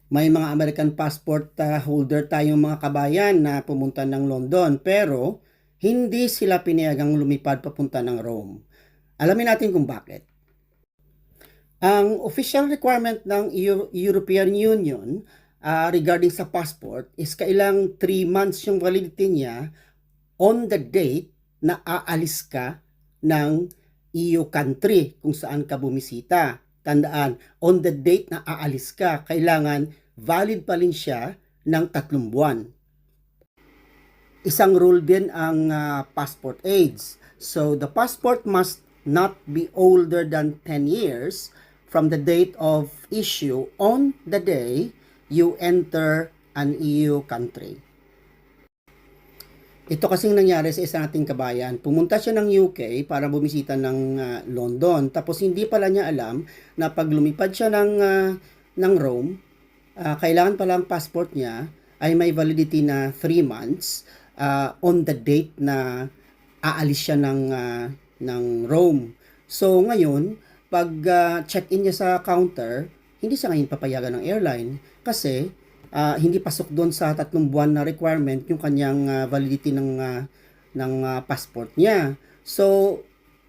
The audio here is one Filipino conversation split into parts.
May mga American passport holder tayong mga kabayan na pumunta ng London pero hindi sila pinayagang lumipad papunta ng Rome. Alamin natin kung bakit. Ang official requirement ng European Union regarding sa passport is kailang 3 months yung validity niya on the date na aalis ka ng EU country kung saan ka bumisita. Tandaan, on the date na aalis ka, kailangan valid pa rin siya ng 3 buwan. Isang rule din ang passport age. So, the passport must not be older than 10 years from the date of issue on the day you enter an EU country. Ito kasing nangyari sa isang ating kabayan. Pumunta siya ng UK para bumisita ng London. Tapos hindi pala niya alam na pag lumipad siya ng Rome, kailangan pala ang passport niya ay may validity na 3 months on the date na aalis siya ng Rome. So ngayon, pag check-in niya sa counter, hindi siya ngayon papayagan ng airline kasi hindi pasok doon sa 3 buwan na requirement yung kanyang validity ng passport niya. So,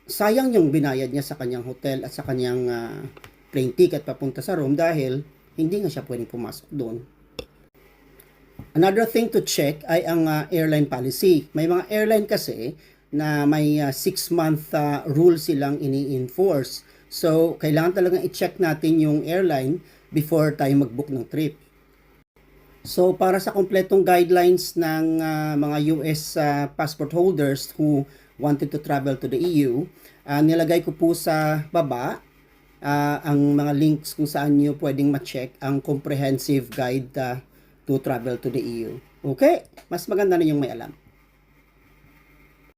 sayang yung binayad niya sa kanyang hotel at sa kanyang plane ticket papunta sa Rome dahil hindi nga siya pwedeng pumasok doon. Another thing to check ay ang airline policy. May mga airline kasi na may 6-month rule silang ini-enforce. So, kailangan talagang i-check natin yung airline before tayo mag-book ng trip. So, para sa kompletong guidelines ng mga US passport holders who wanted to travel to the EU, nilagay ko po sa baba ang mga links kung saan nyo pwedeng ma-check ang comprehensive guide to travel to the EU. Okay? Mas maganda na yung may alam.